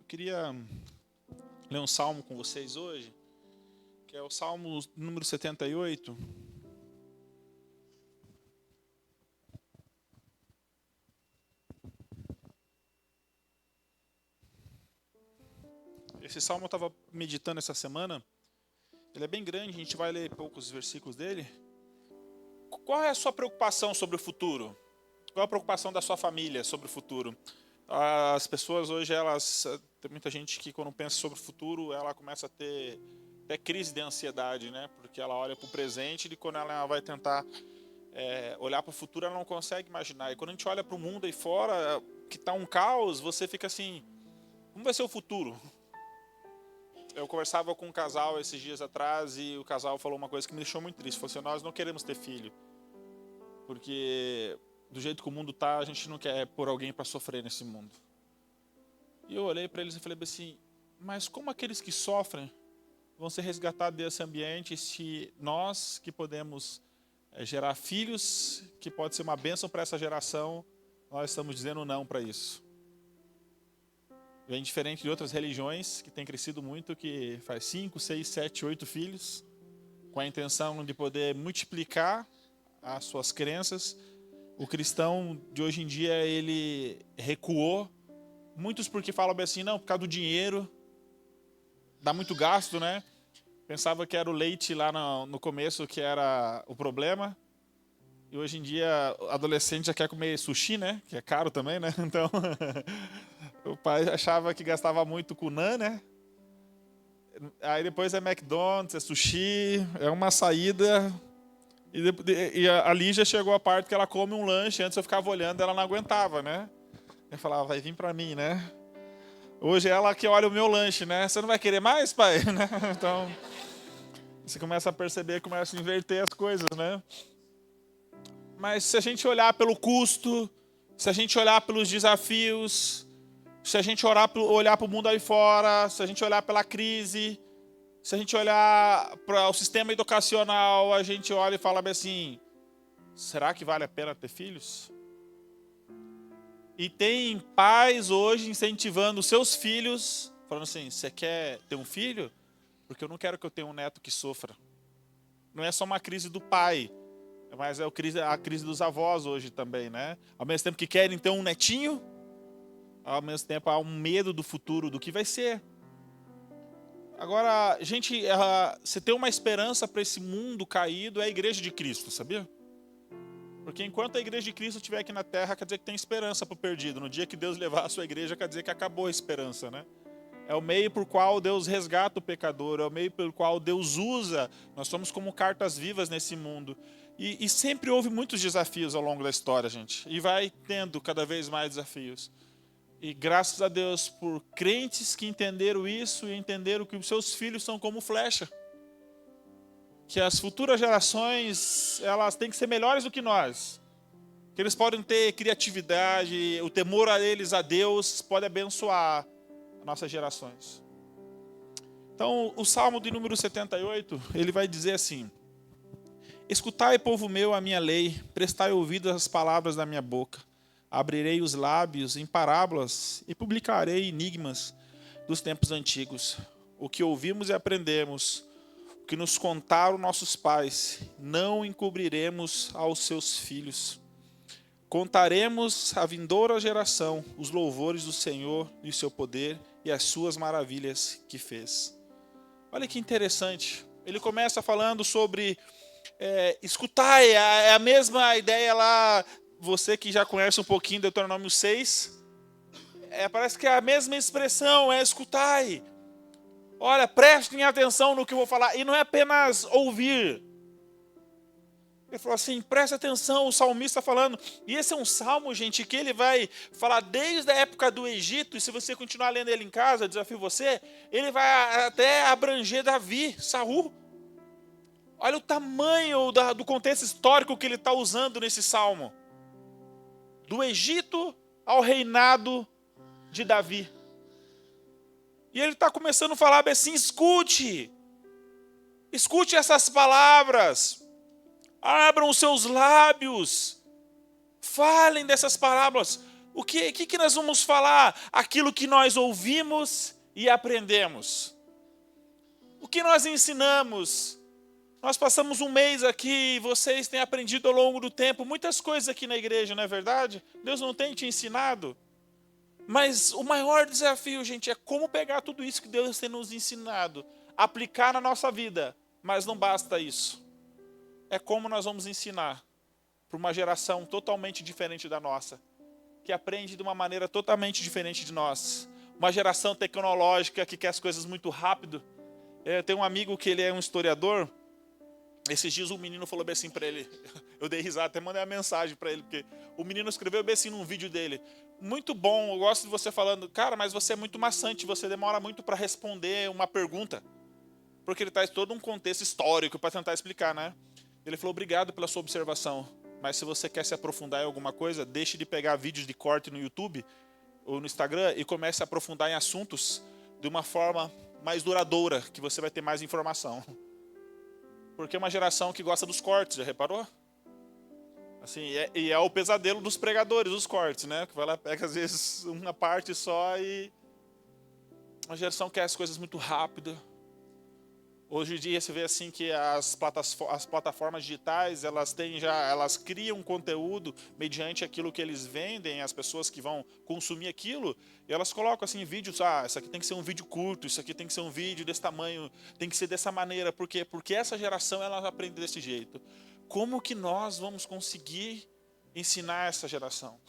queria ler um salmo com vocês hoje, que é o Salmo número 78. Esse salmo eu estava meditando essa semana. Ele é bem grande, a gente vai ler poucos versículos dele. Qual é a sua preocupação sobre o futuro? Qual é a preocupação da sua família sobre o futuro? As pessoas hoje, tem muita gente que quando pensa sobre o futuro, ela começa a ter até crise de ansiedade, né? Porque ela olha para o presente e quando ela vai tentar olhar para o futuro, ela não consegue imaginar. E quando a gente olha para o mundo aí fora, que está um caos, você fica assim, como vai ser o futuro? Eu conversava com um casal esses dias atrás e o casal falou uma coisa que me deixou muito triste. Falou assim, nós não queremos ter filho, porque do jeito que o mundo tá, a gente não quer pôr alguém para sofrer nesse mundo. E eu olhei para eles e falei assim, mas como aqueles que sofrem vão ser resgatados desse ambiente se nós que podemos gerar filhos, que pode ser uma bênção para essa geração, nós estamos dizendo não para isso. Bem diferente de outras religiões que têm crescido muito, que faz 5, 6, 7, 8 filhos, com a intenção de poder multiplicar as suas crenças. O cristão de hoje em dia, ele recuou. Muitos porque falam bem assim, não, por causa do dinheiro, dá muito gasto, né? Pensava que era o leite lá no começo que era o problema. E hoje em dia, o adolescente já quer comer sushi, né? Que é caro também, né? Então, o pai achava que gastava muito com nã, né? Aí depois é McDonald's, é sushi, é uma saída. E ali já chegou a parte que ela come um lanche. Antes eu ficava olhando, ela não aguentava, né? Eu falava, vai vir pra mim, né? Hoje é ela que olha o meu lanche, né? Você não vai querer mais, pai? Então, você começa a perceber, começa a inverter as coisas, né? Mas se a gente olhar pelo custo, se a gente olhar pelos desafios, se a gente olhar para o mundo aí fora, se a gente olhar pela crise, se a gente olhar para o sistema educacional, a gente olha e fala assim, será que vale a pena ter filhos? E tem pais hoje incentivando os seus filhos, falando assim, você quer ter um filho? Porque eu não quero que eu tenha um neto que sofra. Não é só uma crise do pai, mas é a crise dos avós hoje também, né? Ao mesmo tempo que querem ter um netinho, ao mesmo tempo há um medo do futuro, do que vai ser. Agora, gente, se tem uma esperança para esse mundo caído, é a Igreja de Cristo, sabia? Porque enquanto a Igreja de Cristo estiver aqui na Terra, quer dizer que tem esperança para o perdido. No dia que Deus levar a sua igreja, quer dizer que acabou a esperança, né? É o meio por qual Deus resgata o pecador, é o meio pelo qual Deus usa. Nós somos como cartas vivas nesse mundo. E sempre houve muitos desafios ao longo da história, gente. E vai tendo cada vez mais desafios. E graças a Deus por crentes que entenderam isso e entenderam que os seus filhos são como flecha. Que as futuras gerações, elas têm que ser melhores do que nós. Que eles podem ter criatividade, o temor a eles, a Deus, pode abençoar as nossas gerações. Então, o Salmo de número 78, ele vai dizer assim, escutai, povo meu, a minha lei, prestai ouvido às palavras da minha boca. Abrirei os lábios em parábolas e publicarei enigmas dos tempos antigos. O que ouvimos e aprendemos, o que nos contaram nossos pais, não encobriremos aos seus filhos. Contaremos à vindoura geração os louvores do Senhor e o seu poder e as suas maravilhas que fez. Olha que interessante. Ele começa falando sobre escutar, é a mesma ideia lá, você que já conhece um pouquinho Deuteronômio 6, parece que é a mesma expressão, escutai. Olha, prestem atenção no que eu vou falar. E não é apenas ouvir. Ele falou assim, presta atenção, o salmista falando. E esse é um salmo, gente, que ele vai falar desde a época do Egito. E se você continuar lendo ele em casa, desafio você, ele vai até abranger Davi, Saul. Olha o tamanho do contexto histórico que ele está usando nesse salmo. Do Egito ao reinado de Davi. E ele está começando a falar assim, escute essas palavras. Abram os seus lábios. Falem dessas parábolas. O que nós vamos falar? Aquilo que nós ouvimos e aprendemos. O que nós ensinamos? Nós passamos um mês aqui e vocês têm aprendido ao longo do tempo muitas coisas aqui na igreja, não é verdade? Deus não tem te ensinado. Mas o maior desafio, gente, é como pegar tudo isso que Deus tem nos ensinado, aplicar na nossa vida. Mas não basta isso. É como nós vamos ensinar para uma geração totalmente diferente da nossa, que aprende de uma maneira totalmente diferente de nós. Uma geração tecnológica que quer as coisas muito rápido. Eu tenho um amigo que ele é um historiador. Esses dias um menino falou bem assim para ele. Eu dei risada, até mandei uma mensagem para ele, porque o menino escreveu bem assim num vídeo dele. Muito bom, eu gosto de você falando, cara, mas você é muito maçante, você demora muito para responder uma pergunta. Porque ele traz todo um contexto histórico para tentar explicar, né? Ele falou, obrigado pela sua observação, mas se você quer se aprofundar em alguma coisa, deixe de pegar vídeos de corte no YouTube ou no Instagram e comece a aprofundar em assuntos de uma forma mais duradoura, que você vai ter mais informação. Porque é uma geração que gosta dos cortes, já reparou? Assim, e é o pesadelo dos pregadores, os cortes, né? Que vai lá, pega às vezes uma parte só e... A geração quer as coisas muito rápido. Hoje em dia você vê assim que as plataformas digitais, elas criam conteúdo mediante aquilo que eles vendem, as pessoas que vão consumir aquilo, e elas colocam assim vídeos, isso aqui tem que ser um vídeo curto, isso aqui tem que ser um vídeo desse tamanho, tem que ser dessa maneira, por quê? Porque essa geração ela aprende desse jeito. Como que nós vamos conseguir ensinar essa geração?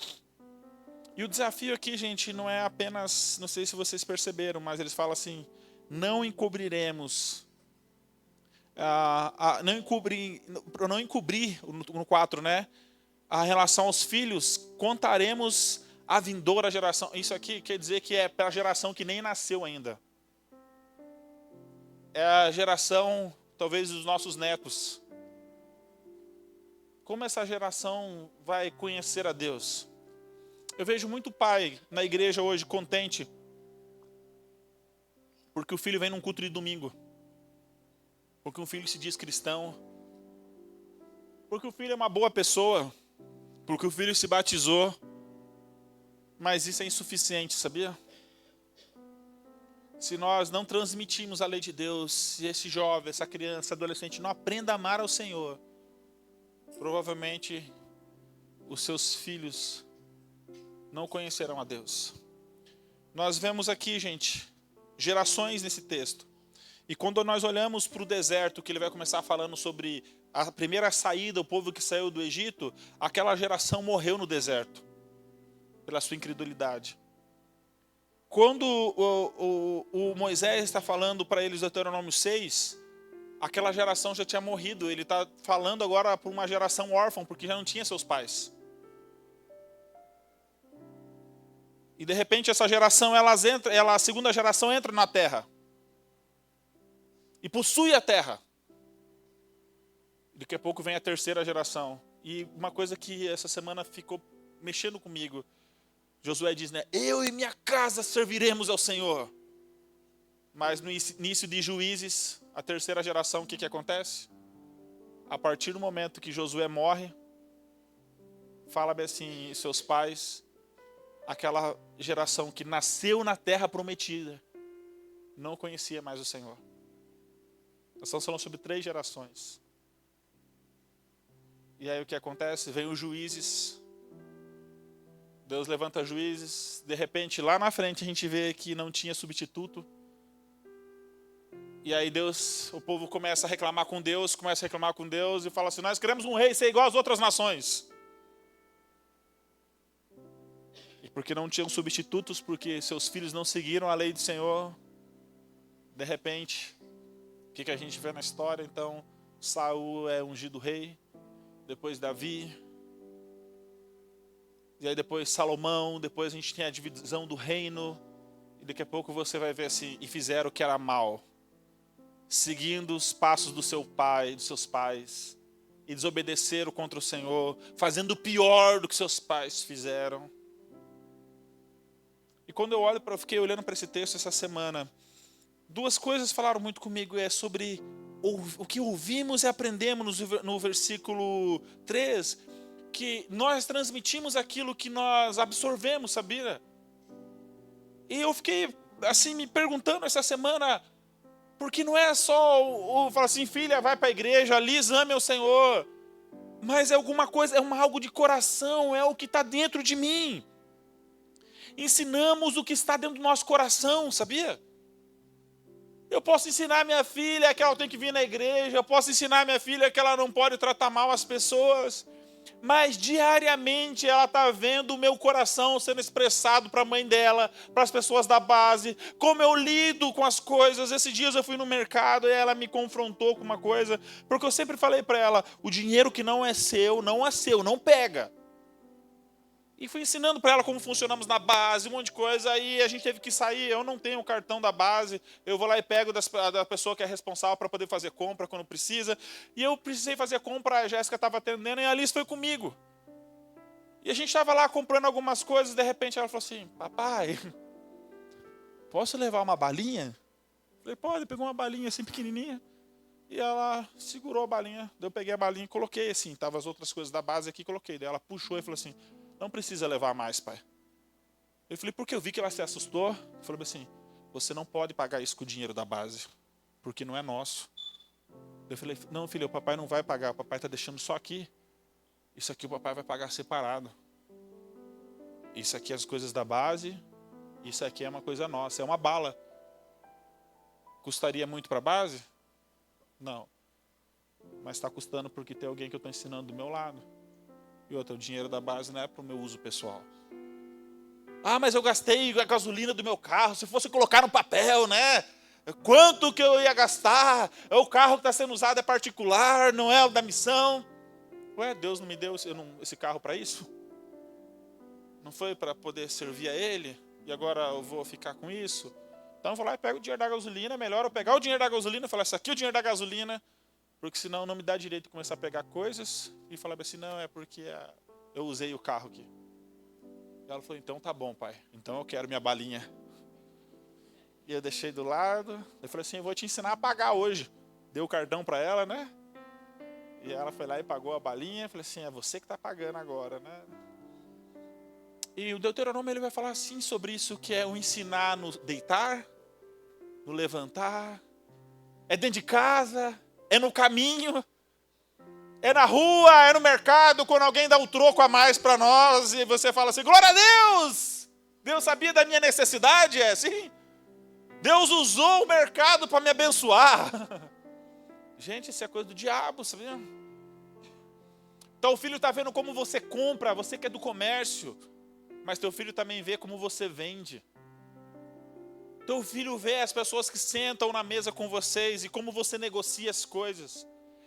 E o desafio aqui, gente, não é apenas, não sei se vocês perceberam, mas eles falam assim, não encobriremos. Não encobrir, no 4, né? A relação aos filhos, contaremos a vindoura geração. Isso aqui quer dizer que é para a geração que nem nasceu ainda. É a geração, talvez, dos nossos netos. Como essa geração vai conhecer a Deus? Eu vejo muito pai na igreja hoje contente porque o filho vem num culto de domingo. Porque um filho se diz cristão, porque o filho é uma boa pessoa, porque o filho se batizou, mas isso é insuficiente, sabia? Se nós não transmitirmos a lei de Deus, se esse jovem, essa criança, adolescente não aprenda a amar ao Senhor, provavelmente os seus filhos não conhecerão a Deus. Nós vemos aqui, gente, gerações nesse texto. E quando nós olhamos para o deserto, que ele vai começar falando sobre a primeira saída, o povo que saiu do Egito, aquela geração morreu no deserto, pela sua incredulidade. Quando o Moisés está falando para eles, Deuteronômio 6, aquela geração já tinha morrido. Ele está falando agora para uma geração órfã, porque já não tinha seus pais. E de repente essa geração, a segunda geração entra na terra. E possui a terra. Daqui a pouco vem a terceira geração. E uma coisa que essa semana ficou mexendo comigo. Josué diz, né? Eu e minha casa serviremos ao Senhor. Mas no início de Juízes, a terceira geração, o que acontece? A partir do momento que Josué morre, fala bem assim, seus pais, aquela geração que nasceu na terra prometida, não conhecia mais o Senhor. Nós estamos falando sobre 3 gerações. E aí o que acontece? Vem os juízes. Deus levanta juízes. De repente, lá na frente, a gente vê que não tinha substituto. E aí o povo começa a reclamar com Deus, e fala assim, nós queremos um rei ser igual às outras nações. E porque não tinham substitutos, porque seus filhos não seguiram a lei do Senhor, de repente... O que a gente vê na história? Então, Saul é ungido rei, depois Davi, e aí depois Salomão, depois a gente tem a divisão do reino, e daqui a pouco você vai ver assim, e fizeram o que era mal, seguindo os passos do seu pai, dos seus pais, e desobedeceram contra o Senhor, fazendo o pior do que seus pais fizeram. E quando eu fiquei olhando para esse texto essa semana, 2 coisas falaram muito comigo, sobre o que ouvimos e aprendemos no versículo 3, que nós transmitimos aquilo que nós absorvemos, sabia? E eu fiquei assim me perguntando essa semana, porque não é só o falar assim, filha, vai para a igreja, Liz, ame ao Senhor. Mas é alguma coisa, algo de coração, é o que está dentro de mim. Ensinamos o que está dentro do nosso coração, sabia? Eu posso ensinar minha filha que ela tem que vir na igreja, eu posso ensinar minha filha que ela não pode tratar mal as pessoas, mas diariamente ela está vendo o meu coração sendo expressado para a mãe dela, para as pessoas da base, como eu lido com as coisas. Esses dias eu fui no mercado e ela me confrontou com uma coisa, porque eu sempre falei para ela, o dinheiro que não é seu, não pega. E fui ensinando para ela como funcionamos na base, um monte de coisa. Aí a gente teve que sair. Eu não tenho o cartão da base. Eu vou lá e pego da pessoa que é responsável para poder fazer compra quando precisa. E eu precisei fazer compra, a Jéssica estava atendendo e a Alice foi comigo. E a gente estava lá comprando algumas coisas. De repente ela falou assim, papai, posso levar uma balinha? Eu falei, pode. Pegou uma balinha assim pequenininha. E ela segurou a balinha. Eu peguei a balinha e coloquei assim. Tava as outras coisas da base aqui, coloquei. Daí ela puxou e falou assim, não precisa levar mais, pai. Eu falei, porque eu vi que ela se assustou. Eu falei assim, você não pode pagar isso com o dinheiro da base, porque não é nosso. Eu falei, não, filho, o papai não vai pagar, o papai está deixando só aqui. Isso aqui o papai vai pagar separado. Isso aqui é as coisas da base, isso aqui é uma coisa nossa, é uma bala. Custaria muito para a base? Não. Mas está custando porque tem alguém que eu estou ensinando do meu lado. E outra, o dinheiro da base não é para o meu uso pessoal. Ah, mas eu gastei a gasolina do meu carro. Se fosse colocar no papel, né? Quanto que eu ia gastar? O carro que está sendo usado é particular, não é o da missão. Ué, Deus não me deu esse carro para isso? Não foi para poder servir a Ele? E agora eu vou ficar com isso? Então eu vou lá e pego o dinheiro da gasolina. É melhor eu pegar o dinheiro da gasolina e falar, isso aqui é o dinheiro da gasolina. Porque senão não me dá direito de começar a pegar coisas e falar assim, não, é porque eu usei o carro aqui. E ela falou, então tá bom, pai. Então eu quero minha balinha. E eu deixei do lado. Eu falei assim, eu vou te ensinar a pagar hoje. Dei o cartão para ela, né? E ela foi lá e pagou a balinha. Eu falei assim, é você que está pagando agora, né? E o Deuteronômio ele vai falar assim sobre isso, que é o ensinar no deitar, no levantar. É dentro de casa, é no caminho, é na rua, é no mercado, quando alguém dá um troco a mais para nós e você fala assim, glória a Deus! Deus sabia da minha necessidade, é assim? Deus usou o mercado para me abençoar. Gente, isso é coisa do diabo, sabia? Então o filho está vendo como você compra, você que é do comércio, mas teu filho também vê como você vende. Teu filho vê as pessoas que sentam na mesa com vocês e como você negocia as coisas.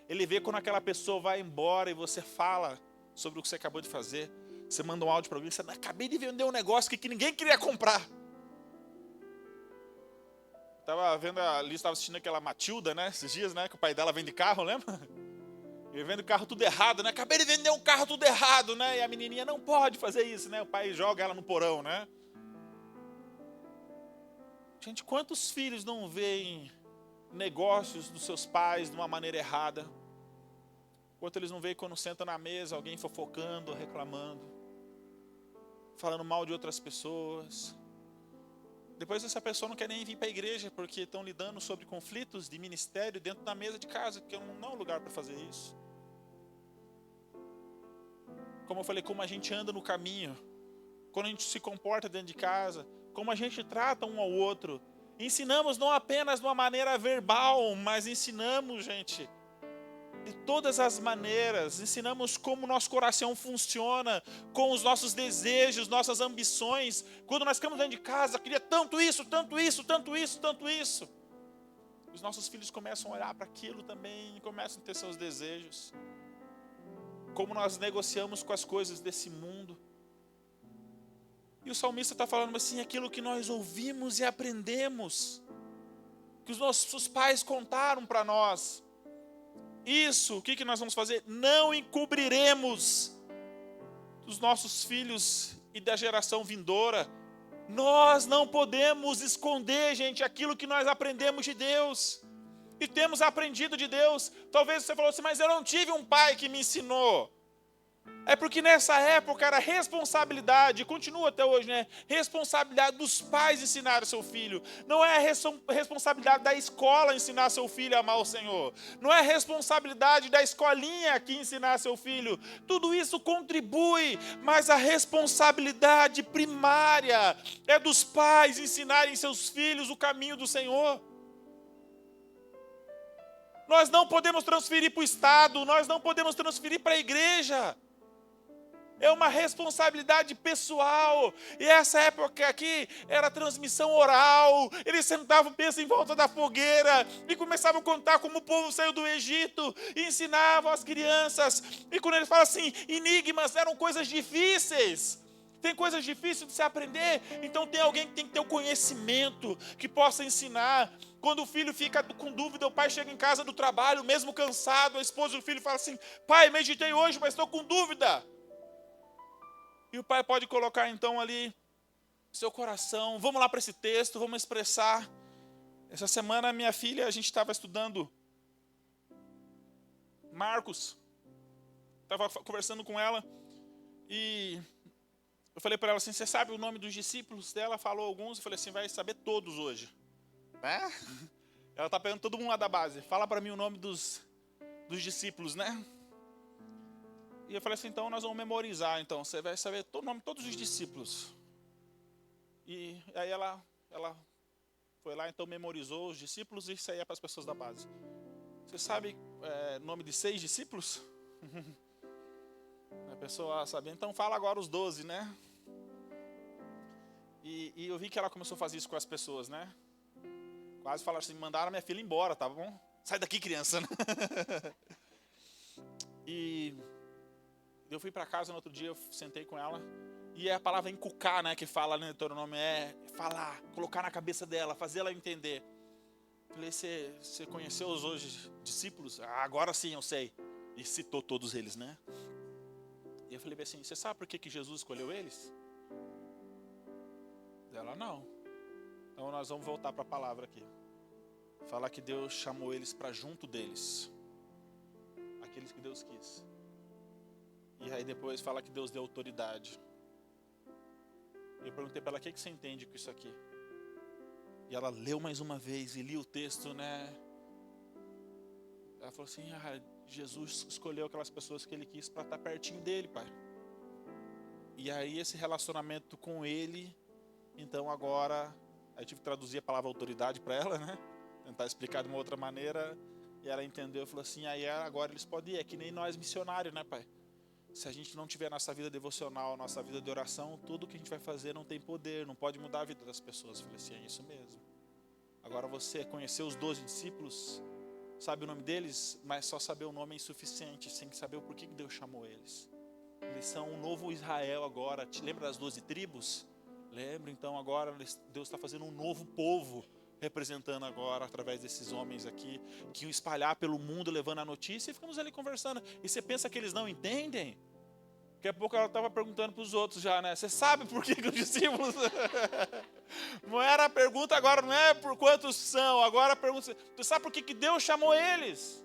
Ele vê quando aquela pessoa vai embora e você fala sobre o que você acabou de fazer. Você manda um áudio para alguém, você acabei de vender um negócio que ninguém queria comprar. Estava vendo ali, estava assistindo aquela Matilda, né? Esses dias, né? Que o pai dela vende carro, lembra? Ele vende o carro tudo errado, né? Acabei de vender um carro tudo errado, né? E a menininha não pode fazer isso, né? O pai joga ela no porão, né? Gente, quantos filhos não veem negócios dos seus pais de uma maneira errada? Quanto eles não veem quando sentam na mesa, alguém fofocando, reclamando, falando mal de outras pessoas. Depois essa pessoa não quer nem vir para a igreja, porque estão lidando sobre conflitos de ministério dentro da mesa de casa, que não é um lugar para fazer isso. Como eu falei, como a gente anda no caminho, quando a gente se comporta dentro de casa, como a gente trata um ao outro. Ensinamos não apenas de uma maneira verbal, mas ensinamos, gente, de todas as maneiras. Ensinamos como o nosso coração funciona, com os nossos desejos, nossas ambições. Quando nós ficamos dentro de casa, queria tanto isso, tanto isso, tanto isso, tanto isso. Os nossos filhos começam a olhar para aquilo também, começam a ter seus desejos. Como nós negociamos com as coisas desse mundo. E o salmista está falando assim, aquilo que nós ouvimos e aprendemos, que os nossos pais contaram para nós. Isso, o que nós vamos fazer? Não encobriremos dos nossos filhos e da geração vindoura. Nós não podemos esconder, gente, aquilo que nós aprendemos de Deus. E temos aprendido de Deus. Talvez você falou assim, mas eu não tive um pai que me ensinou. É porque nessa época era responsabilidade, continua até hoje, né? Responsabilidade dos pais ensinar seu filho. Não é a responsabilidade da escola ensinar seu filho a amar o Senhor. Não é responsabilidade da escolinha que ensinar seu filho. Tudo isso contribui, mas a responsabilidade primária é dos pais ensinarem seus filhos o caminho do Senhor. Nós não podemos transferir para o Estado, nós não podemos transferir para a igreja. É uma responsabilidade pessoal. E essa época aqui era transmissão oral. Eles sentavam, pensam, em volta da fogueira e começavam a contar como o povo saiu do Egito. E ensinavam as crianças. E quando ele fala assim, enigmas eram coisas difíceis. Tem coisas difíceis de se aprender. Então tem alguém que tem que ter o conhecimento, que possa ensinar. Quando o filho fica com dúvida, o pai chega em casa do trabalho, mesmo cansado, a esposa do filho fala assim, pai, meditei hoje, mas estou com dúvida. E o pai pode colocar então ali seu coração. Vamos lá para esse texto, vamos expressar. Essa semana minha filha, a gente estava estudando Marcos. Estava conversando com ela. E eu falei para ela assim, você sabe o nome dos discípulos dela? Falou alguns, eu falei assim, vai saber todos hoje. Né? Ela está perguntando todo mundo lá da base. Fala para mim o nome dos discípulos, né? E eu falei assim, então nós vamos memorizar, então. Você vai saber o nome de todos os discípulos. E aí ela foi lá, então memorizou os discípulos e saía para as pessoas da base. Você sabe o nome de 6 discípulos? A pessoa sabia, então fala agora os 12, né? E eu vi que ela começou a fazer isso com as pessoas, né? Quase falaram assim, mandaram a minha filha embora, tá bom? Sai daqui, criança, né? E eu fui para casa no outro dia, eu sentei com ela, e é a palavra encucar, né, que fala no Deuteronômio, é falar, colocar na cabeça dela, fazer ela entender. Falei, você conheceu os hoje discípulos? Ah, agora sim, eu sei. E citou todos eles, né? E eu falei assim, você sabe por que Jesus escolheu eles? Ela, não. Então nós vamos voltar para a palavra aqui. Falar que Deus chamou eles para junto deles. Aqueles que Deus quis. E aí depois fala que Deus deu autoridade. Eu perguntei para ela, o que você entende com isso aqui? E ela leu mais uma vez e li o texto, né? Ela falou assim, Jesus escolheu aquelas pessoas que ele quis para estar pertinho dele, pai. E aí esse relacionamento com ele, então agora, aí eu tive que traduzir a palavra autoridade para ela, né? Tentar explicar de uma outra maneira. E ela entendeu, falou assim, aí agora eles podem ir, é que nem nós missionários, né, pai? Se a gente não tiver nossa vida devocional, nossa vida de oração, tudo que a gente vai fazer não tem poder, não pode mudar a vida das pessoas. Eu falei assim, é isso mesmo. Agora você conheceu os 12 discípulos, sabe o nome deles, mas só saber o nome é insuficiente, sem saber o porquê que Deus chamou eles. Eles são um novo Israel agora. Te lembra das 12 tribos? Lembra? Então agora Deus está fazendo um novo povo, representando agora, através desses homens aqui, que iam espalhar pelo mundo, levando a notícia, e ficamos ali conversando. E você pensa que eles não entendem? Daqui a pouco ela estava perguntando para os outros já, né? Você sabe por que os discípulos... Não era a pergunta agora, não é por quantos são, agora a pergunta, você sabe por que Deus chamou eles?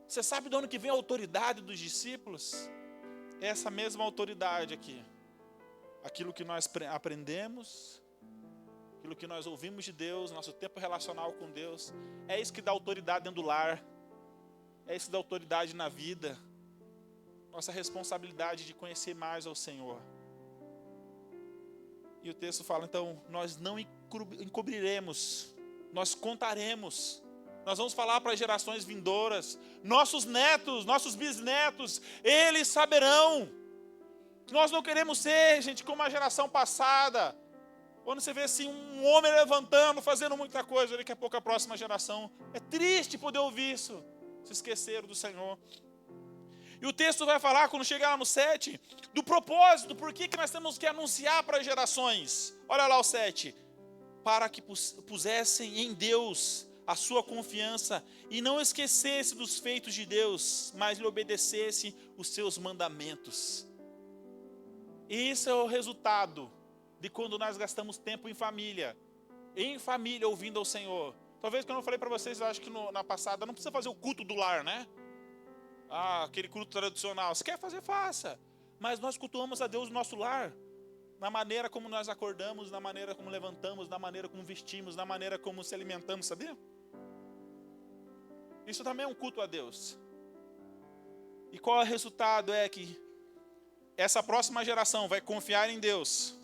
Você sabe de onde que vem a autoridade dos discípulos? É essa mesma autoridade aqui. Aquilo que nós aprendemos, aquilo que nós ouvimos de Deus, nosso tempo relacional com Deus, é isso que dá autoridade dentro do lar, é isso que dá autoridade na vida, nossa responsabilidade de conhecer mais ao Senhor. E o texto fala, então, nós não encobriremos, nós contaremos, nós vamos falar para as gerações vindouras, nossos netos, nossos bisnetos, eles saberão. Nós não queremos ser, gente, como a geração passada, quando você vê assim um homem levantando, fazendo muita coisa, daqui a pouco a próxima geração, é triste poder ouvir isso, se esqueceram do Senhor. E o texto vai falar, quando chegar lá no 7, do propósito, por que nós temos que anunciar para as gerações. Olha lá o 7. Para que pusessem em Deus a sua confiança e não esquecesse dos feitos de Deus, mas lhe obedecesse os seus mandamentos. E isso é o resultado de quando nós gastamos tempo em família ouvindo ao Senhor. Talvez que eu não falei para vocês, eu acho que na passada, não precisa fazer o culto do lar, né? aquele culto tradicional. Se quer fazer, faça. Mas nós cultuamos a Deus no nosso lar. Na maneira como nós acordamos, na maneira como levantamos, na maneira como vestimos, na maneira como se alimentamos, sabia? Isso também é um culto a Deus. E qual é o resultado? É que essa próxima geração vai confiar em Deus.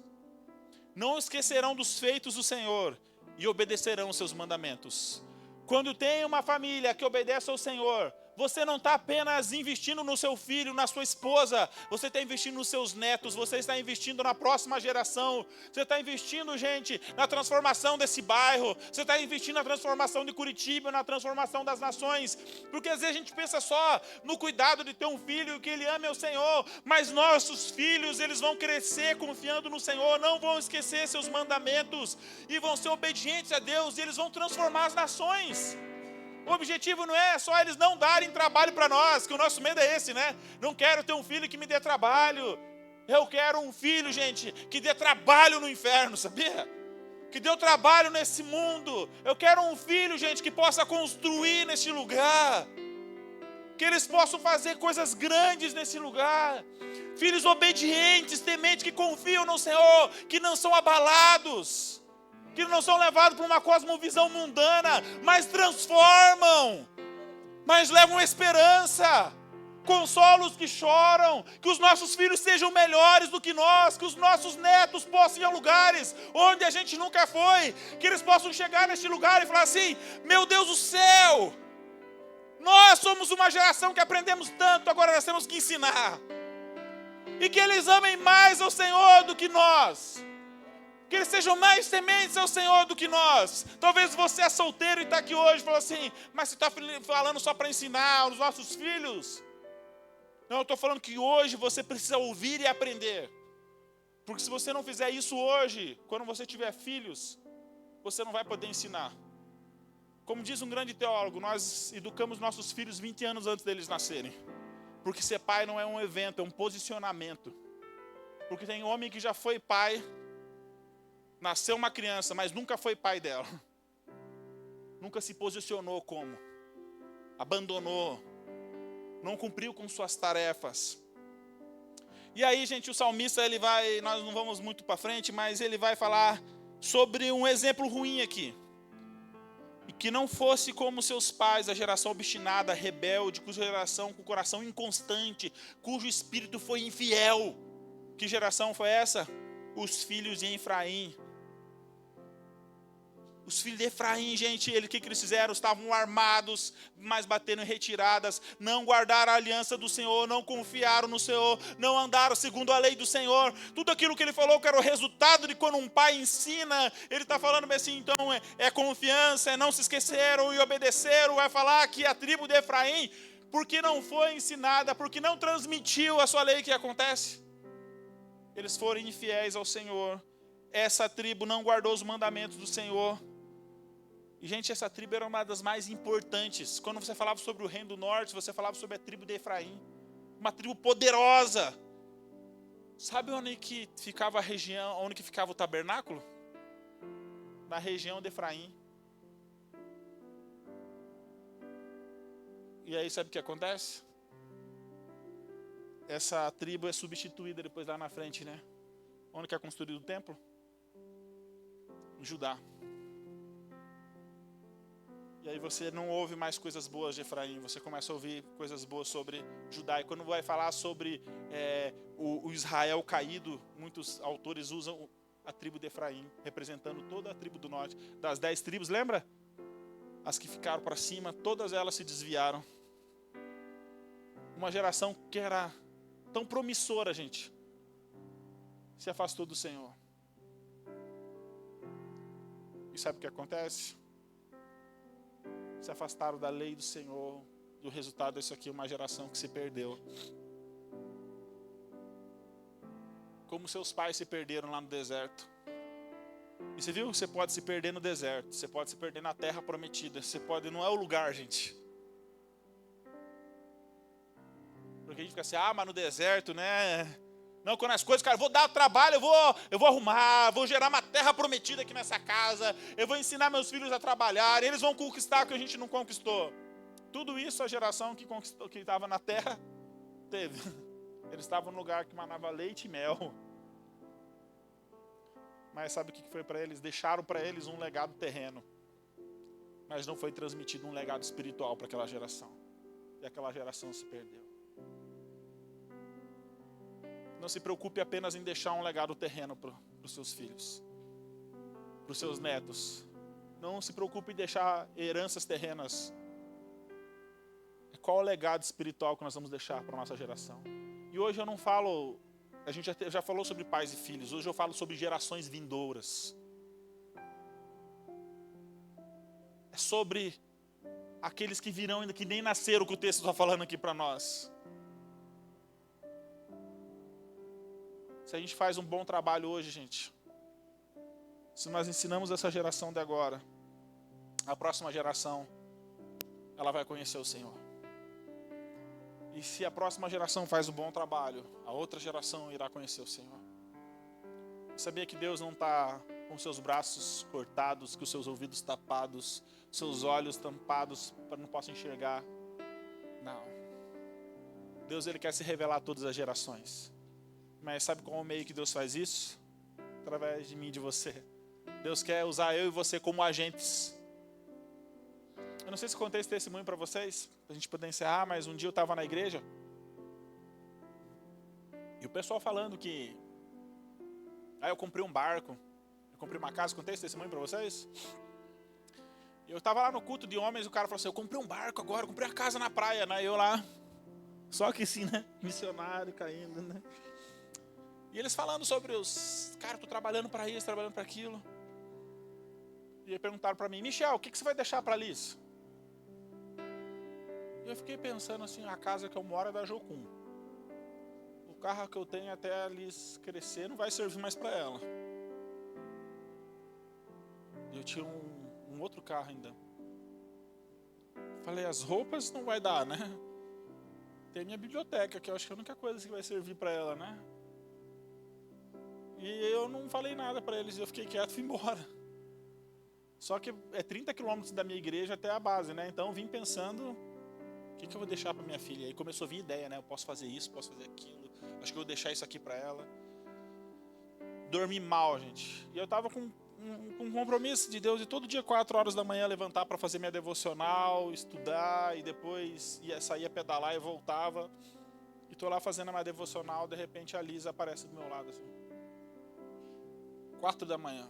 Não esquecerão dos feitos do Senhor e obedecerão os seus mandamentos. Quando tem uma família que obedece ao Senhor, você não está apenas investindo no seu filho, na sua esposa, você está investindo nos seus netos, você está investindo na próxima geração, você está investindo, gente, na transformação desse bairro, você está investindo na transformação de Curitiba, na transformação das nações, porque às vezes a gente pensa só no cuidado de ter um filho, que ele ame ao Senhor, mas nossos filhos, eles vão crescer confiando no Senhor, não vão esquecer seus mandamentos, e vão ser obedientes a Deus, e eles vão transformar as nações. O objetivo não é só eles não darem trabalho para nós, que o nosso medo é esse, né? Não quero ter um filho que me dê trabalho. Eu quero um filho, gente, que dê trabalho no inferno, sabia? Que dê trabalho nesse mundo. Eu quero um filho, gente, que possa construir nesse lugar. Que eles possam fazer coisas grandes nesse lugar. Filhos obedientes, tementes, que confiam no Senhor, que não são abalados. Que não são levados por uma cosmovisão mundana, mas transformam, mas levam esperança, consolam os que choram, que os nossos filhos sejam melhores do que nós, que os nossos netos possam ir a lugares onde a gente nunca foi, que eles possam chegar neste lugar e falar assim, meu Deus do céu, nós somos uma geração que aprendemos tanto, agora nós temos que ensinar, e que eles amem mais ao Senhor do que nós, que eles sejam mais tementes ao Senhor do que nós. Talvez você é solteiro e está aqui hoje e falou assim, mas você está falando só para ensinar os nossos filhos? Não, eu estou falando que hoje você precisa ouvir e aprender. Porque se você não fizer isso hoje, quando você tiver filhos, você não vai poder ensinar. Como diz um grande teólogo, nós educamos nossos filhos 20 anos antes deles nascerem. Porque ser pai não é um evento, é um posicionamento. Porque tem homem que já foi pai, nasceu uma criança, mas nunca foi pai dela. Nunca se posicionou como. Abandonou. Não cumpriu com suas tarefas. E aí, gente, o salmista, ele vai, nós não vamos muito para frente, mas ele vai falar sobre um exemplo ruim aqui. E que não fosse como seus pais, a geração obstinada, rebelde, cuja geração com o coração inconstante, cujo espírito foi infiel. Que geração foi essa? Os filhos de Efraim. Os filhos de Efraim, gente, o que eles fizeram? Estavam armados, mas bateram em retiradas, não guardaram a aliança do Senhor, não confiaram no Senhor, não andaram segundo a lei do Senhor. Tudo aquilo que ele falou que era o resultado de quando um pai ensina, ele está falando assim, então é confiança, não se esqueceram e obedeceram. Vai falar que a tribo de Efraim, porque não foi ensinada, porque não transmitiu a sua lei, que acontece? Eles foram infiéis ao Senhor. Essa tribo não guardou os mandamentos do Senhor. E, gente, essa tribo era uma das mais importantes. Quando você falava sobre o reino do norte, você falava sobre a tribo de Efraim. Uma tribo poderosa. Sabe onde que ficava a região, onde que ficava o tabernáculo? Na região de Efraim. E aí, sabe o que acontece? Essa tribo é substituída depois lá na frente, né? Onde que é construído o templo? Em Judá. E aí você não ouve mais coisas boas de Efraim, você começa a ouvir coisas boas sobre Judá. E quando vai falar sobre o Israel caído, muitos autores usam a tribo de Efraim, representando toda a tribo do norte. Das 10 tribos, lembra? As que ficaram para cima, todas elas se desviaram. Uma geração que era tão promissora, gente, se afastou do Senhor. E sabe o que acontece? Se afastaram da lei do Senhor. E o resultado disso aqui é uma geração que se perdeu. Como seus pais se perderam lá no deserto. E você viu que você pode se perder no deserto. Você pode se perder na terra prometida. Você pode, não é o lugar, gente. Porque a gente fica assim, mas no deserto, né? Não, quando as coisas, cara, eu vou dar trabalho, eu vou arrumar, vou gerar uma terra prometida aqui nessa casa, eu vou ensinar meus filhos a trabalhar, eles vão conquistar o que a gente não conquistou. Tudo isso a geração que conquistou, que estava na terra, teve. Eles estavam num lugar que manava leite e mel. Mas sabe o que foi para eles? Deixaram para eles um legado terreno. Mas não foi transmitido um legado espiritual para aquela geração. E aquela geração se perdeu. Não se preocupe apenas em deixar um legado terreno para os seus filhos, para os seus netos. Não se preocupe em deixar heranças terrenas. Qual o legado espiritual que nós vamos deixar para a nossa geração? E hoje eu não falo, a gente já falou sobre pais e filhos, hoje eu falo sobre gerações vindouras. É sobre aqueles que virão ainda, que nem nasceram, que o texto está falando aqui para nós. Se a gente faz um bom trabalho hoje, gente, se nós ensinamos essa geração de agora, a próxima geração, ela vai conhecer o Senhor. E se a próxima geração faz um bom trabalho, a outra geração irá conhecer o Senhor. Sabia que Deus não está com seus braços cortados, com os seus ouvidos tapados, seus olhos tampados para não possa enxergar? Não. Deus, Ele quer se revelar a todas as gerações. Mas sabe qual é o meio que Deus faz isso? Através de mim e de você. Deus quer usar eu e você como agentes. Eu não sei se contei esse testemunho para vocês, para a gente poder encerrar, mas um dia eu estava na igreja e o pessoal falando que eu comprei um barco, eu comprei uma casa. Contei esse testemunho para vocês? Eu estava lá no culto de homens e o cara falou assim: eu comprei um barco agora, eu comprei a casa na praia, né? Eu lá, só que assim, né? Missionário caindo, né? E eles falando sobre os... Cara, estou trabalhando para isso, trabalhando para aquilo. E aí perguntaram para mim: Michel, o que você vai deixar para Alice? E eu fiquei pensando assim: a casa que eu moro é da Jocum. O carro que eu tenho até a Alice crescer não vai servir mais para ela. E eu tinha um outro carro ainda. Falei: as roupas não vai dar, né? Tem minha biblioteca, que eu acho que é a única coisa que vai servir para ela, né? E eu não falei nada para eles, eu fiquei quieto e fui embora. Só que é 30 quilômetros da minha igreja até a base, né? Então eu vim pensando, o que eu vou deixar para minha filha? Aí começou a vir ideia, né? Eu posso fazer isso, posso fazer aquilo. Acho que eu vou deixar isso aqui para ela. Dormi mal, gente. E eu tava com um compromisso de Deus, e todo dia 4 horas da manhã levantar para fazer minha devocional, estudar, e depois saía pedalar e voltava. E tô lá fazendo a minha devocional, de repente a Lisa aparece do meu lado assim. 4 da manhã.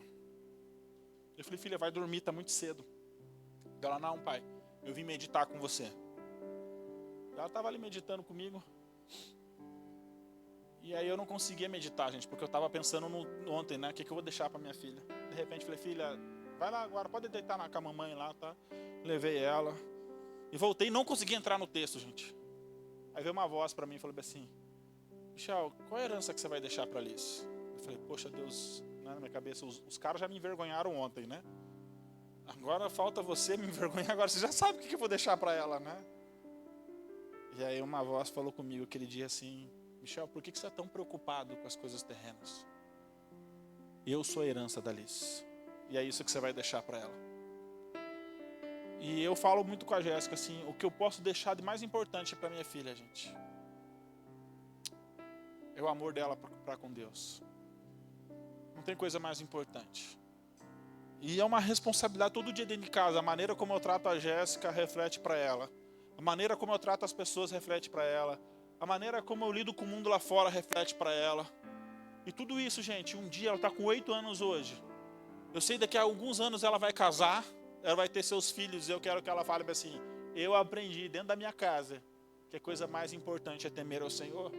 Eu falei: filha, vai dormir, tá muito cedo. Ela: não, pai, eu vim meditar com você. Ela estava ali meditando comigo. E aí eu não conseguia meditar, gente, porque eu estava pensando no ontem, né? O que eu vou deixar para minha filha. De repente falei: filha, vai lá agora, pode deitar com a mamãe lá, tá? Levei ela. E voltei e não consegui entrar no texto, gente. Aí veio uma voz para mim e falou assim: Michel, qual é a herança que você vai deixar para Alice? Eu falei: poxa, Deus, na minha cabeça, os caras já me envergonharam ontem, né? Agora falta você me envergonhar, agora você já sabe o que eu vou deixar para ela, né? E aí uma voz falou comigo aquele dia assim: Michel, por que você é tão preocupado com as coisas terrenas? Eu sou a herança da Alice. E é isso que você vai deixar para ela. E eu falo muito com a Jéssica assim: o que eu posso deixar de mais importante para minha filha, gente, é o amor dela para com Deus. Não tem coisa mais importante. E é uma responsabilidade todo dia dentro de casa. A maneira como eu trato a Jéssica reflete para ela. A maneira como eu trato as pessoas reflete para ela. A maneira como eu lido com o mundo lá fora reflete para ela. E tudo isso, gente, um dia ela está com 8 anos hoje. Eu sei daqui a alguns anos ela vai casar, ela vai ter seus filhos. Eu quero que ela fale assim: eu aprendi dentro da minha casa que a coisa mais importante é temer ao Senhor.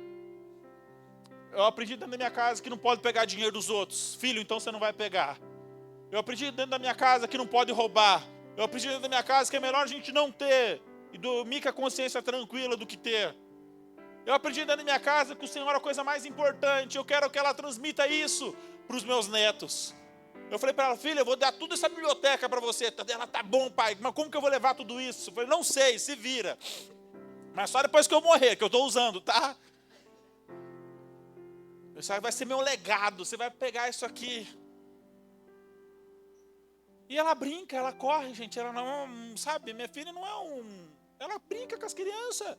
Eu aprendi dentro da minha casa que não pode pegar dinheiro dos outros. Filho, então você não vai pegar. Eu aprendi dentro da minha casa que não pode roubar. Eu aprendi dentro da minha casa que é melhor a gente não ter e dormir com a consciência tranquila do que ter. Eu aprendi dentro da minha casa que o Senhor é a coisa mais importante. Eu quero que ela transmita isso para os meus netos. Eu falei para ela: filha, eu vou dar toda essa biblioteca para você. Ela: tá bom, pai, mas como que eu vou levar tudo isso? Eu falei: não sei, se vira. Mas só depois que eu morrer, que eu estou usando, tá? Isso vai ser meu legado, você vai pegar isso aqui. E ela brinca, ela corre, gente. Ela não, sabe, minha filha não é Ela brinca com as crianças.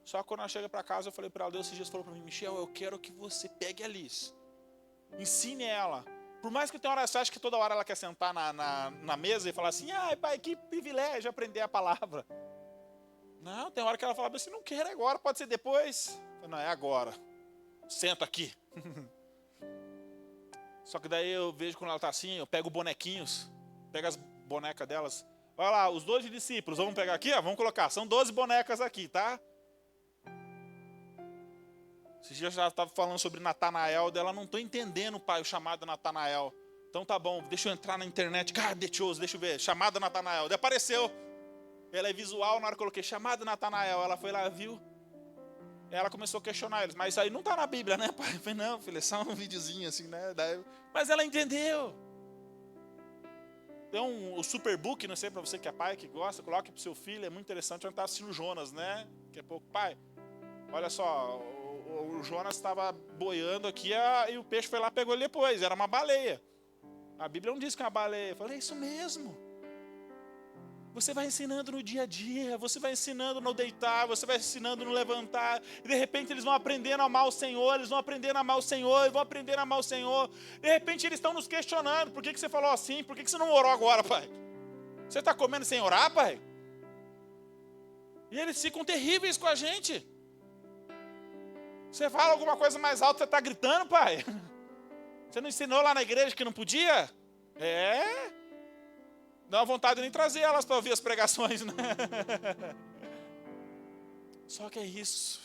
Só que quando ela chega para casa, eu falei para ela, Deus esses dias falou para mim, Michel, eu quero que você pegue a Liz. Ensine ela. Por mais que tenha hora, você acha que toda hora ela quer sentar na mesa e falar assim, ai pai, que privilégio aprender a palavra. Não, tem hora que ela fala assim, não quero agora, pode ser depois. Não, é agora. Senta aqui. Só que daí eu vejo quando ela está assim, eu pego bonequinhos, pego as bonecas delas. Olha lá, os 12 discípulos, vamos pegar aqui, ó, vamos colocar, são 12 bonecas aqui, tá? Esses dias eu já estava falando sobre Natanael, dela não estou entendendo, pai, o chamado Natanael. Então tá bom, deixa eu entrar na internet, deixa eu ver, chamada Natanael. Daí apareceu, ela é visual, na hora que eu coloquei chamada Natanael, ela foi lá, viu? Ela começou a questionar eles, mas isso aí não está na Bíblia, né, pai? Eu falei, não, filho, é só um videozinho assim, né? Mas ela entendeu. Tem o Superbook, não sei para você que é pai, que gosta, coloque para o seu filho, é muito interessante, onde está assistindo o Jonas, né? Daqui a pouco, pai, olha só, o Jonas estava boiando aqui e o peixe foi lá e pegou ele depois, era uma baleia. A Bíblia não diz que é uma baleia. Eu falei, é isso mesmo. Você vai ensinando no dia a dia, você vai ensinando no deitar, você vai ensinando no levantar, e de repente eles vão aprendendo a amar o Senhor, eles vão aprendendo a amar o Senhor, e vão aprendendo a amar o Senhor. De repente eles estão nos questionando, por que você falou assim, por que você não orou agora, pai? Você está comendo sem orar, pai? E eles ficam terríveis com a gente. Você fala alguma coisa mais alta, você está gritando, pai? Você não ensinou lá na igreja que não podia? É? Dá vontade de nem trazer elas para ouvir as pregações, né? Só que é isso.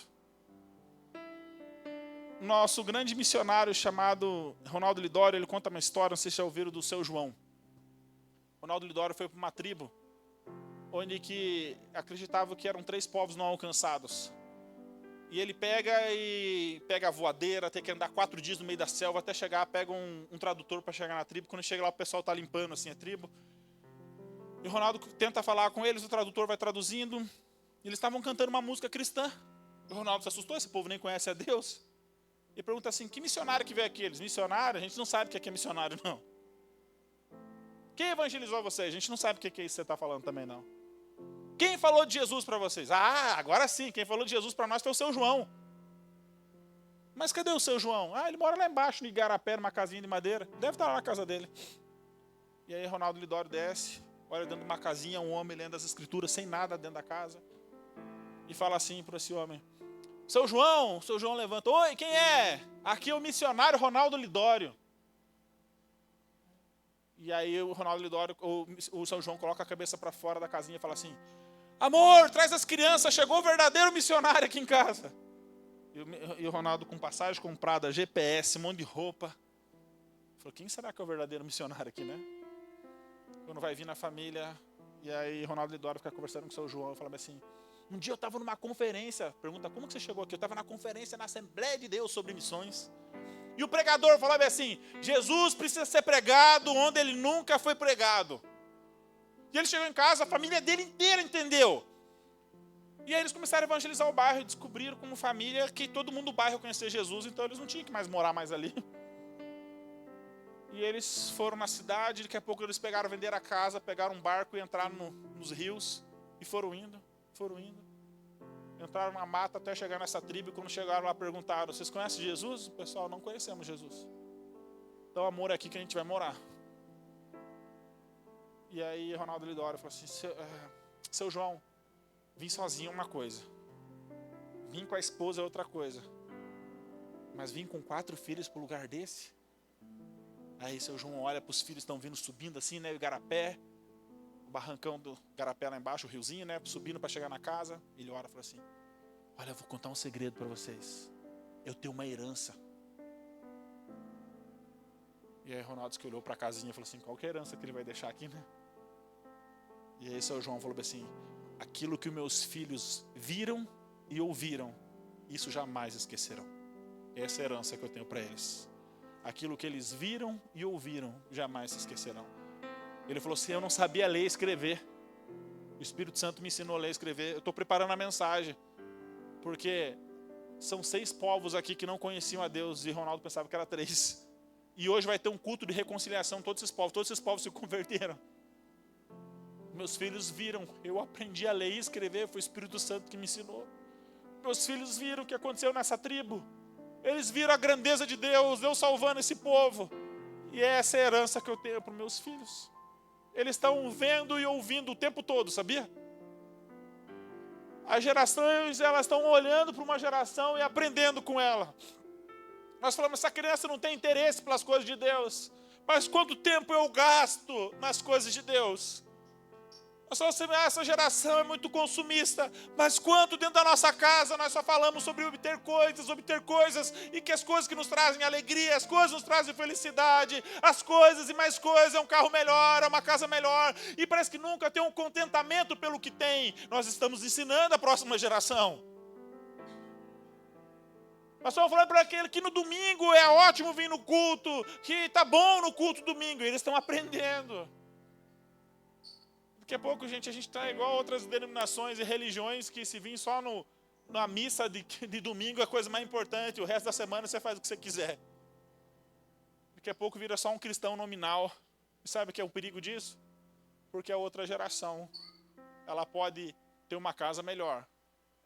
Nosso grande missionário chamado Ronaldo Lidório, ele conta uma história, não sei se já ouviram, do seu João. Ronaldo Lidório foi para uma tribo onde que acreditava que eram 3 povos não alcançados. E ele pega a voadeira, tem que andar 4 dias no meio da selva até chegar, pega um tradutor para chegar na tribo. Quando chega lá, o pessoal está limpando assim a tribo. E o Ronaldo tenta falar com eles, o tradutor vai traduzindo. Eles estavam cantando uma música cristã. O Ronaldo se assustou, esse povo nem conhece a Deus. E pergunta assim, que missionário que veio aqui? Eles, missionário? A gente não sabe o que é missionário, não. Quem evangelizou vocês? A gente não sabe o que é isso que você está falando também, não. Quem falou de Jesus para vocês? Ah, agora sim, quem falou de Jesus para nós foi o seu João. Mas cadê o seu João? Ah, ele mora lá embaixo, no Igarapé, numa casinha de madeira. Deve estar lá na casa dele. E aí Ronaldo Lidório desce, olha dentro de uma casinha, um homem lendo as escrituras, sem nada dentro da casa. E fala assim para esse homem, seu João levanta, oi, quem é? Aqui é o missionário Ronaldo Lidório. E aí o Ronaldo Lidório, o seu João coloca a cabeça para fora da casinha e fala assim, amor, traz as crianças, chegou o verdadeiro missionário aqui em casa. E o Ronaldo com passagem comprada, GPS, um monte de roupa. Falou, quem será que é o verdadeiro missionário aqui, né? Quando vai vir na família, e aí Ronaldo Lidório fica conversando com o seu João, e fala assim, um dia eu estava numa conferência, pergunta, como que você chegou aqui? Eu estava na conferência na Assembleia de Deus sobre missões. E o pregador falava assim, Jesus precisa ser pregado onde ele nunca foi pregado. E ele chegou em casa, a família dele inteira entendeu. E aí eles começaram a evangelizar o bairro e descobriram como família que todo mundo do bairro conhecia Jesus, então eles não tinham que mais morar mais ali. E eles foram na cidade, daqui a pouco eles venderam a casa, pegaram um barco e entraram nos rios e foram indo. Entraram na mata até chegar nessa tribo e quando chegaram lá perguntaram, vocês conhecem Jesus? O pessoal, não conhecemos Jesus. Então amor é aqui que a gente vai morar. E aí Ronaldo Lidório falou assim, seu João, vim sozinho é uma coisa. Vim com a esposa é outra coisa. Mas vim com 4 filhos para o lugar desse? Aí seu João olha para os filhos que estão vindo subindo assim, né? O Igarapé, o barrancão do Igarapé lá embaixo, o riozinho, né? Subindo para chegar na casa. Ele ora e fala assim, olha, eu vou contar um segredo para vocês. Eu tenho uma herança. E aí Ronaldo que olhou para a casinha e falou assim, qual que é a herança que ele vai deixar aqui, né? E aí seu João falou assim, aquilo que os meus filhos viram e ouviram, isso jamais esquecerão. Essa é a herança que eu tenho para eles. Aquilo que eles viram e ouviram, jamais se esquecerão. Ele falou assim, eu não sabia ler e escrever. O Espírito Santo me ensinou a ler e escrever. Eu estou preparando a mensagem. Porque são 6 povos aqui que não conheciam a Deus e Ronaldo pensava que era 3. E hoje vai ter um culto de reconciliação, todos esses povos se converteram. Meus filhos viram, eu aprendi a ler e escrever, foi o Espírito Santo que me ensinou. Meus filhos viram o que aconteceu nessa tribo. Eles viram a grandeza de Deus, Deus salvando esse povo. E é essa herança que eu tenho para os meus filhos. Eles estão vendo e ouvindo o tempo todo, sabia? As gerações, elas estão olhando para uma geração e aprendendo com ela. Nós falamos, essa criança não tem interesse pelas coisas de Deus. Mas quanto tempo eu gasto nas coisas de Deus? Nós falamos, essa geração é muito consumista. Mas quanto dentro da nossa casa nós só falamos sobre obter coisas. E que as coisas que nos trazem alegria, as coisas nos trazem felicidade. As coisas e mais coisas, é um carro melhor, é uma casa melhor. E parece que nunca tem um contentamento pelo que tem. Nós estamos ensinando a próxima geração. Nós estamos falando para aquele que no domingo é ótimo vir no culto, que está bom no culto domingo, e eles estão aprendendo. Daqui a pouco, gente, a gente está igual a outras denominações e religiões que se vir só na missa de domingo é a coisa mais importante, o resto da semana você faz o que você quiser. Daqui a pouco vira só um cristão nominal. E sabe o que é o perigo disso? Porque a outra geração, ela pode ter uma casa melhor,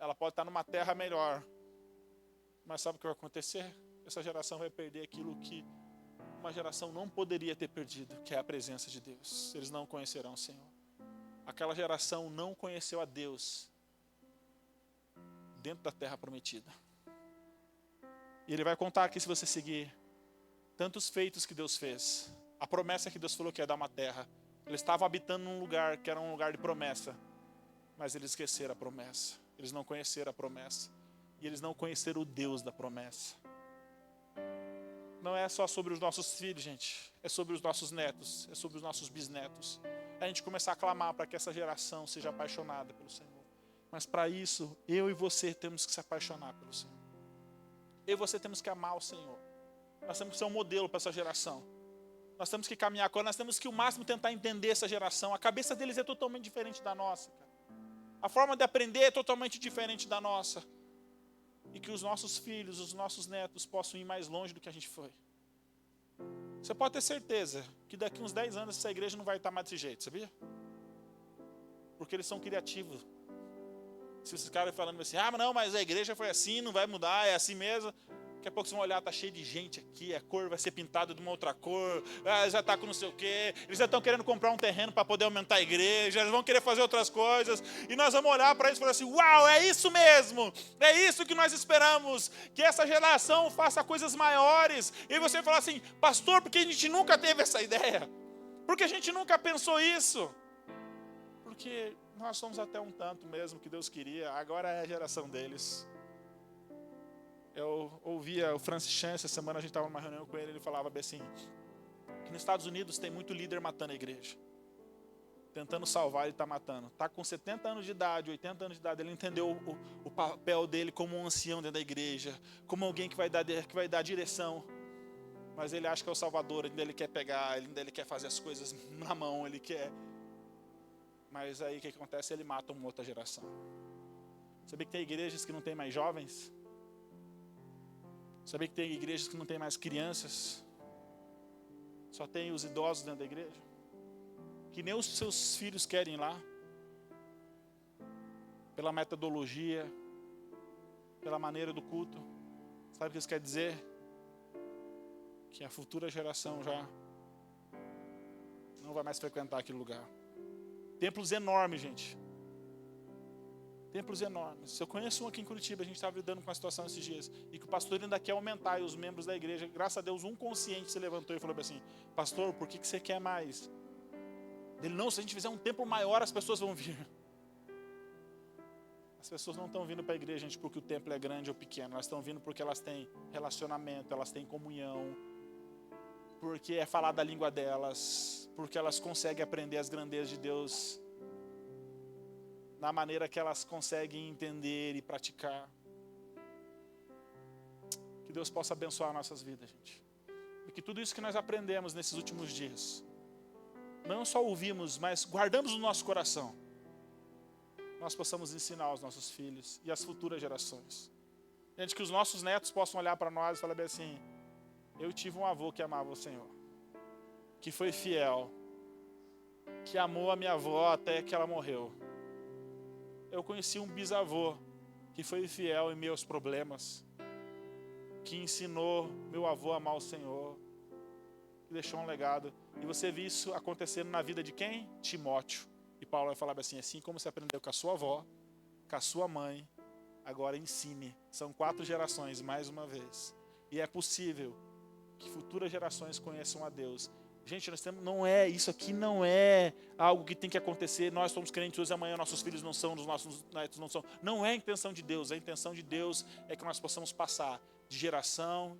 ela pode estar numa terra melhor. Mas sabe o que vai acontecer? Essa geração vai perder aquilo que uma geração não poderia ter perdido, que é a presença de Deus. Eles não conhecerão o Senhor. Aquela geração não conheceu a Deus dentro da terra prometida. E ele vai contar aqui, se você seguir, tantos feitos que Deus fez. A promessa que Deus falou que ia dar uma terra. Eles estavam habitando num lugar que era um lugar de promessa. Mas eles esqueceram a promessa. Eles não conheceram a promessa. E eles não conheceram o Deus da promessa. Não é só sobre os nossos filhos, gente. É sobre os nossos netos. É sobre os nossos bisnetos. A gente começar a clamar para que essa geração seja apaixonada pelo Senhor. Mas para isso, eu e você temos que se apaixonar pelo Senhor. Eu e você temos que amar o Senhor. Nós temos que ser um modelo para essa geração. Nós temos que caminhar com ela. Nós temos que, o máximo, tentar entender essa geração. A cabeça deles é totalmente diferente da nossa, cara. A forma de aprender é totalmente diferente da nossa. E que os nossos filhos, os nossos netos possam ir mais longe do que a gente foi. Você pode ter certeza que daqui uns 10 anos essa igreja não vai estar mais desse jeito, sabia? Porque eles são criativos. Se esses caras falando assim, mas não, mas a igreja foi assim, não vai mudar, é assim mesmo. Daqui a pouco vocês vão olhar, tá cheio de gente aqui, a cor vai ser pintada de uma outra cor, já está com não sei o quê, eles já estão querendo comprar um terreno para poder aumentar a igreja, eles vão querer fazer outras coisas, e nós vamos olhar para eles e falar assim, uau, é isso mesmo, é isso que nós esperamos, que essa geração faça coisas maiores, e você fala assim, pastor, porque a gente nunca teve essa ideia, porque a gente nunca pensou isso, porque nós somos até um tanto mesmo que Deus queria, agora é a geração deles. Eu ouvia o Francis Chan, essa semana a gente estava numa reunião com ele falava bem assim, que nos Estados Unidos tem muito líder matando a igreja. Tentando salvar, ele está matando. Está com 70 anos de idade, 80 anos de idade, ele entendeu o papel dele como um ancião dentro da igreja, como alguém que vai dar direção. Mas ele acha que é o salvador, ainda ele quer pegar, ainda ele quer fazer as coisas na mão, ele quer. Mas aí o que acontece? Ele mata uma outra geração. Sabia que tem igrejas que não tem mais jovens? Sabia que tem igrejas que não tem mais crianças? Só tem os idosos dentro da igreja? Que nem os seus filhos querem ir lá. Pela metodologia, pela maneira do culto. Sabe o que isso quer dizer? Que a futura geração já não vai mais frequentar aquele lugar. Templos enormes, gente. Templos enormes. Eu conheço um aqui em Curitiba, a gente estava lidando com uma situação esses dias, e que o pastor ainda quer aumentar, e os membros da igreja, graças a Deus, um consciente se levantou e falou assim, pastor, por que você quer mais? Ele, não, se a gente fizer um templo maior, as pessoas vão vir. As pessoas não estão vindo para a igreja, gente, porque o templo é grande ou pequeno, elas estão vindo porque elas têm relacionamento, elas têm comunhão, porque é falar da língua delas, porque elas conseguem aprender as grandezas de Deus na maneira que elas conseguem entender e praticar. Que Deus possa abençoar nossas vidas, gente. E que tudo isso que nós aprendemos nesses últimos dias, não só ouvimos, mas guardamos no nosso coração, nós possamos ensinar aos nossos filhos e às futuras gerações. Gente, que os nossos netos possam olhar para nós e falar bem assim, eu tive um avô que amava o Senhor, que foi fiel, que amou a minha avó até que ela morreu. Eu conheci um bisavô que foi fiel em meus problemas, que ensinou meu avô a amar o Senhor, que deixou um legado. E você vê isso acontecendo na vida de quem? Timóteo. E Paulo vai falar assim como você aprendeu com a sua avó, com a sua mãe, agora ensine. São 4 gerações, mais uma vez. E é possível que futuras gerações conheçam a Deus. Gente, isso aqui não é algo que tem que acontecer. Nós somos crentes hoje, amanhã nossos filhos não são, os nossos netos não são. Não é a intenção de Deus. A intenção de Deus é que nós possamos passar de geração